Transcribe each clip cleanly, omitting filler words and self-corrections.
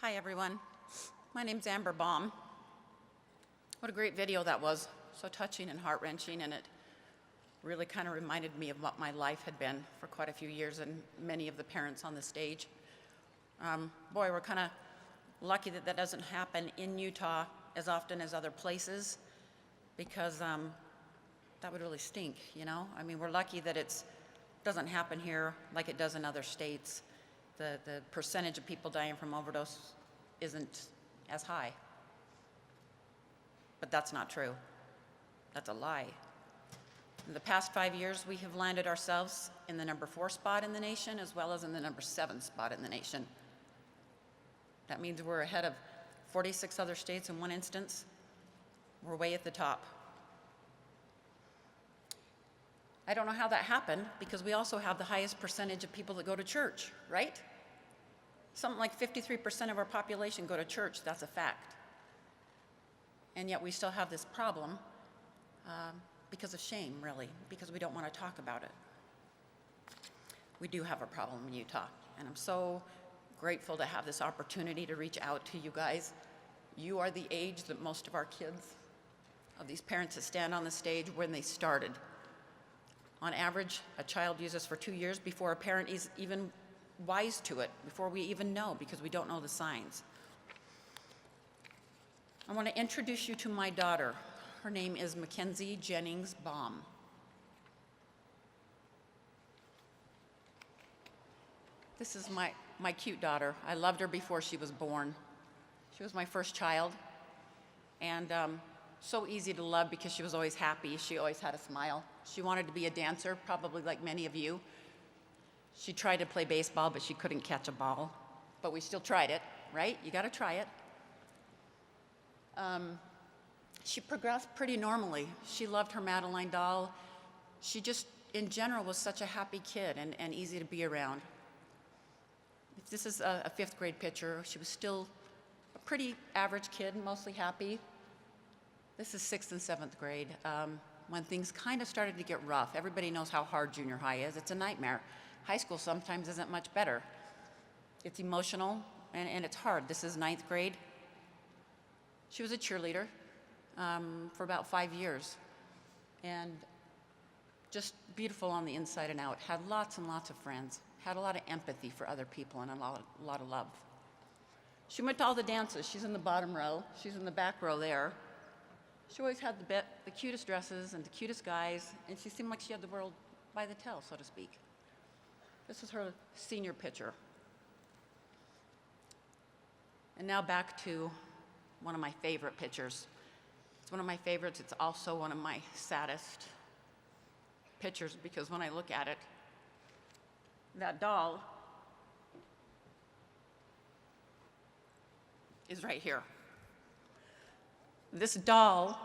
Hi, everyone. My name's Amber Baum. What a great video that was. So touching and heart-wrenching, and it really kind of reminded me of what my life had been for quite a few years and many of the parents on the stage. Boy, we're kind of lucky that that doesn't happen in Utah as often as other places, because that would really stink, you know? I mean, we're lucky that it doesn't happen here like it does in other states. The percentage of people dying from overdose isn't as high. But that's not true. That's a lie. In the past 5 years, we have landed ourselves in the number 4 spot in the nation, as well as in the number 7 spot in the nation. That means we're ahead of 46 other states in one instance. We're way at the top. I don't know how that happened, because we also have the highest percentage of people that go to church, right? Something like 53% of our population go to church. That's a fact. And yet we still have this problem because of shame, really, because we don't want to talk about it. We do have a problem in Utah, and I'm so grateful to have this opportunity to reach out to you guys. You are the age that most of our kids, of these parents that stand on the stage, when they started. On average, a child uses for 2 years before a parent is even wise to it, before we even know, because we don't know the signs. I want to introduce you to my daughter. Her name is Mackenzie Jennings Baum. This is my cute daughter. I loved her before she was born. She was my first child, and so easy to love because she was always happy. She always had a smile. She wanted to be a dancer, probably like many of you. She tried to play baseball, but she couldn't catch a ball. But we still tried it, right? You gotta try it. She progressed pretty normally. She loved her Madeline doll. She just, in general, was such a happy kid and easy to be around. This is a 5th grade picture. She was still a pretty average kid, mostly happy. This is 6th and 7th grade, when things kind of started to get rough. Everybody knows how hard junior high is. It's a nightmare. High school sometimes isn't much better. It's emotional, and it's hard. This is 9th grade. She was a cheerleader for about 5 years, and just beautiful on the inside and out. Had lots and lots of friends. Had a lot of empathy for other people and a lot of love. She went to all the dances. She's in the bottom row. She's in the back row there. She always had the cutest dresses and the cutest guys, and she seemed like she had the world by the tail, so to speak. This is her senior picture. And now back to one of my favorite pictures. It's one of my favorites. It's also one of my saddest pictures, because when I look at it, that doll is right here. This doll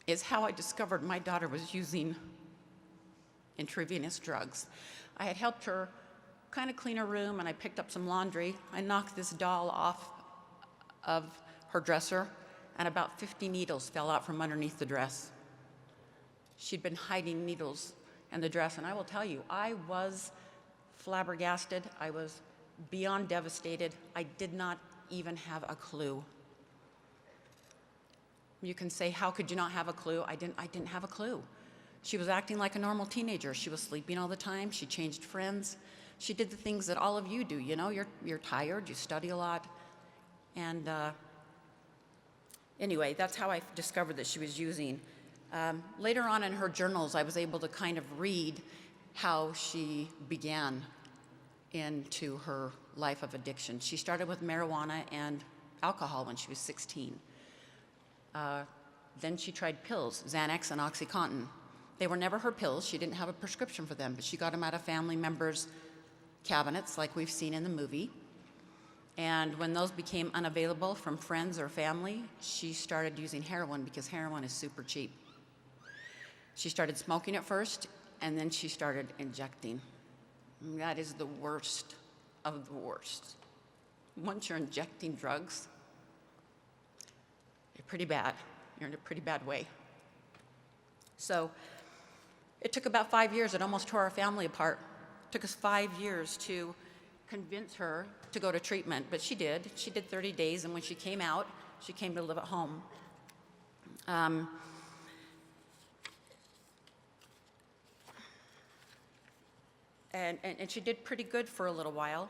is how I discovered my daughter was using intravenous drugs. I had helped her kind of clean her room, and I picked up some laundry. I knocked this doll off of her dresser, and about 50 needles fell out from underneath the dress. She'd been hiding needles in the dress, and I will tell you, I was flabbergasted. I was beyond devastated. I did not even have a clue. You can say, how could you not have a clue? I didn't have a clue. She was acting like a normal teenager. She was sleeping all the time. She changed friends. She did the things that all of you do. You know, you're tired, you study a lot. And anyway, that's how I discovered that she was using. Later on in her journals, I was able to kind of read how she began into her life of addiction. She started with marijuana and alcohol when she was 16. Then she tried pills, Xanax and OxyContin. They were never her pills. She didn't have a prescription for them, but she got them out of family members' cabinets, like we've seen in the movie. And when those became unavailable from friends or family, she started using heroin, because heroin is super cheap. She started smoking at first, and then she started injecting. And that is the worst of the worst. Once you're injecting drugs, you're pretty bad. You're in a pretty bad way. So it took about 5 years. It almost tore our family apart. It took us 5 years to convince her to go to treatment, but she did. She did 30 days, and when she came out, she came to live at home. And she did pretty good for a little while.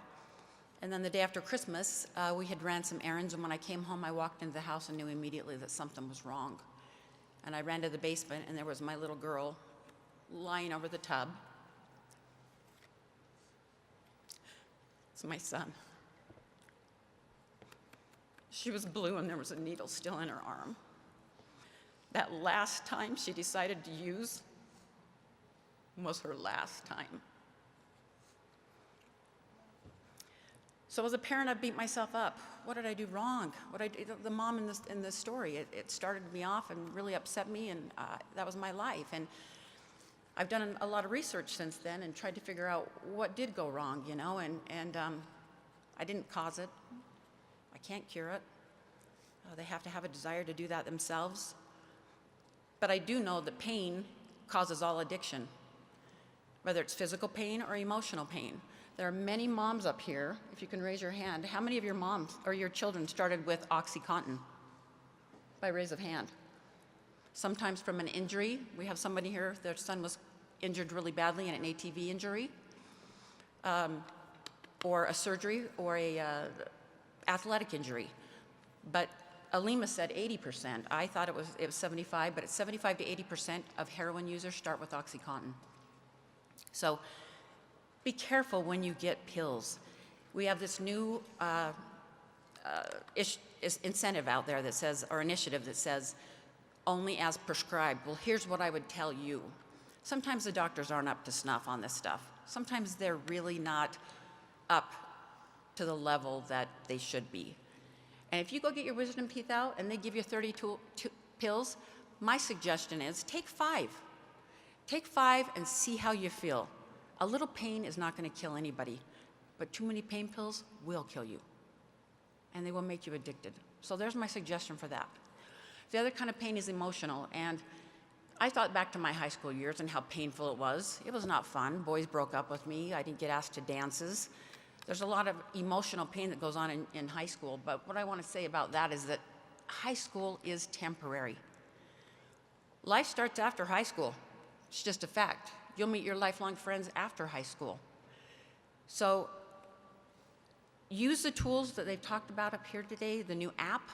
And then the day after Christmas, we had ran some errands, and when I came home, I walked into the house and knew immediately that something was wrong. And I ran to the basement, and there was my little girl lying over the tub. It's my son. She was blue, and there was a needle still in her arm. That last time she decided to use was her last time. So as a parent, I beat myself up. What did I do wrong? The mom in this story, it started me off and really upset me, and that was my life. And I've done a lot of research since then and tried to figure out what did go wrong, you know, and I didn't cause it. I can't cure it. They have to have a desire to do that themselves. But I do know that pain causes all addiction, whether it's physical pain or emotional pain. There are many moms up here, if you can raise your hand. How many of your moms or your children started with OxyContin? By raise of hand. Sometimes from an injury. We have somebody here, their son was injured really badly in an ATV injury, or a surgery, or a athletic injury. But Alima said 80%. I thought it was 75, but it's 75 to 80% of heroin users start with OxyContin. So be careful when you get pills. We have this new incentive out there that says, or initiative that says, only as prescribed. Well, here's what I would tell you. Sometimes the doctors aren't up to snuff on this stuff. Sometimes they're really not up to the level that they should be. And if you go get your wisdom teeth out and they give you 32 pills, my suggestion is take 5. Take 5 and see how you feel. A little pain is not going to kill anybody, but too many pain pills will kill you, and they will make you addicted. So there's my suggestion for that. The other kind of pain is emotional, and I thought back to my high school years and how painful it was. It was not fun. Boys broke up with me. I didn't get asked to dances. There's a lot of emotional pain that goes on in high school, but what I want to say about that is that high school is temporary. Life starts after high school. It's just a fact. You'll meet your lifelong friends after high school. So use the tools that they've talked about up here today, the new app.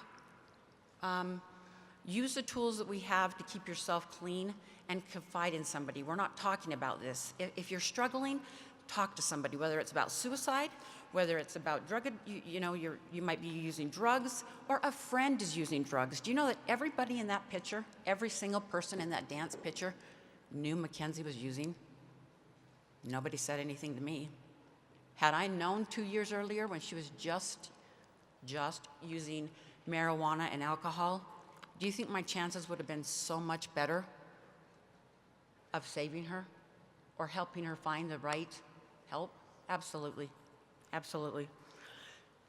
Use the tools that we have to keep yourself clean and confide in somebody. We're not talking about this. If you're struggling, talk to somebody, whether it's about suicide, whether it's about you might be using drugs, or a friend is using drugs. Do you know that everybody in that picture, every single person in that dance picture, knew Mackenzie was using? Nobody said anything to me. Had I known 2 years earlier when she was just using marijuana and alcohol, do you think my chances would have been so much better of saving her or helping her find the right help? Absolutely, absolutely.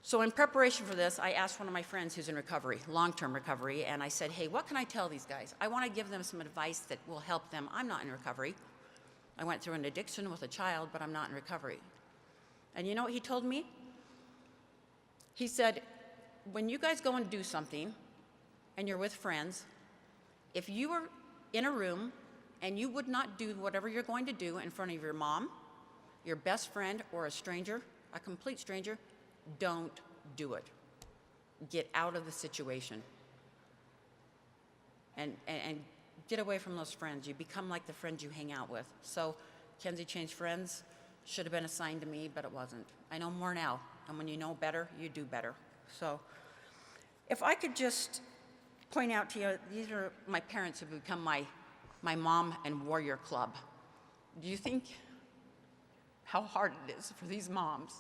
So in preparation for this, I asked one of my friends who's in recovery, long-term recovery, and I said, hey, what can I tell these guys? I want to give them some advice that will help them. I'm not in recovery. I went through an addiction with a child, but I'm not in recovery. And you know what he told me? He said, when you guys go and do something, and you're with friends, if you were in a room and you would not do whatever you're going to do in front of your mom, your best friend, or a stranger, a complete stranger, don't do it. Get out of the situation. And get away from those friends. You become like the friends you hang out with. So Kenzie changed friends. Should have been assigned to me, but it wasn't. I know more now. And when you know better, you do better. So if I could just point out to you, these are my parents who have become my mom and warrior club. Do you think how hard it is for these moms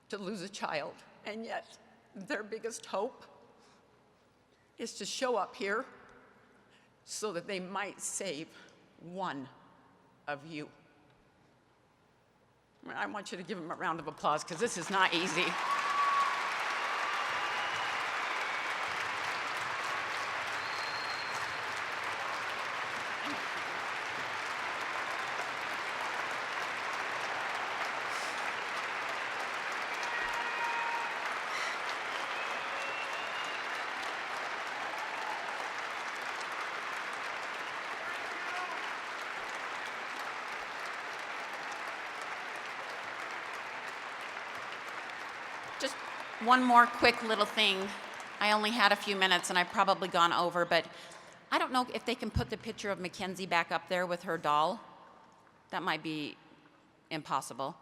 to lose a child, and yet their biggest hope is to show up here so that they might save one of you? I want you to give them a round of applause, because this is not easy. One more quick little thing. I only had a few minutes and I've probably gone over, but I don't know if they can put the picture of Mackenzie back up there with her doll. That might be impossible.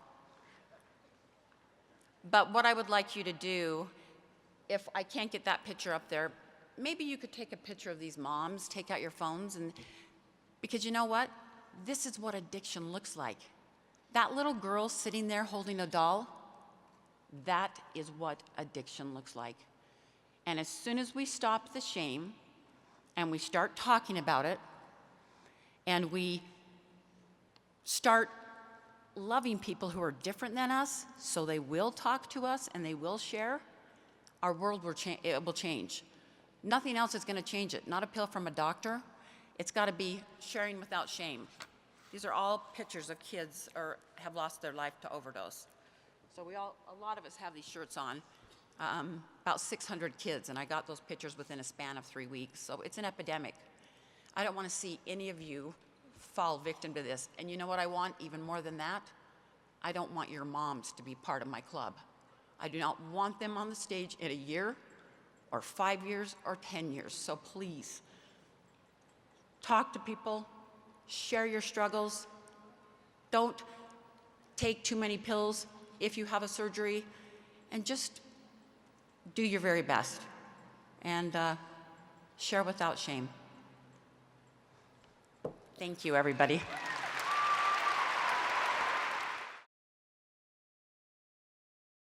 But what I would like you to do, if I can't get that picture up there, maybe you could take a picture of these moms, take out your phones, and because you know what? This is what addiction looks like. That little girl sitting there holding a doll, that is what addiction looks like. And as soon as we stop the shame and we start talking about it and we start loving people who are different than us so they will talk to us and they will share, our world will change. Nothing else is going to change it. Not a pill from a doctor. It's got to be sharing without shame. These are all pictures of kids or have lost their life to overdose. So a lot of us have these shirts on, about 600 kids, and I got those pictures within a span of 3 weeks. So it's an epidemic. I don't want to see any of you fall victim to this. And you know what I want even more than that? I don't want your moms to be part of my club. I do not want them on the stage in a year or 5 years or 10 years. So please, talk to people, share your struggles. Don't take too many pills if you have a surgery, and just do your very best and share without shame. Thank you, everybody.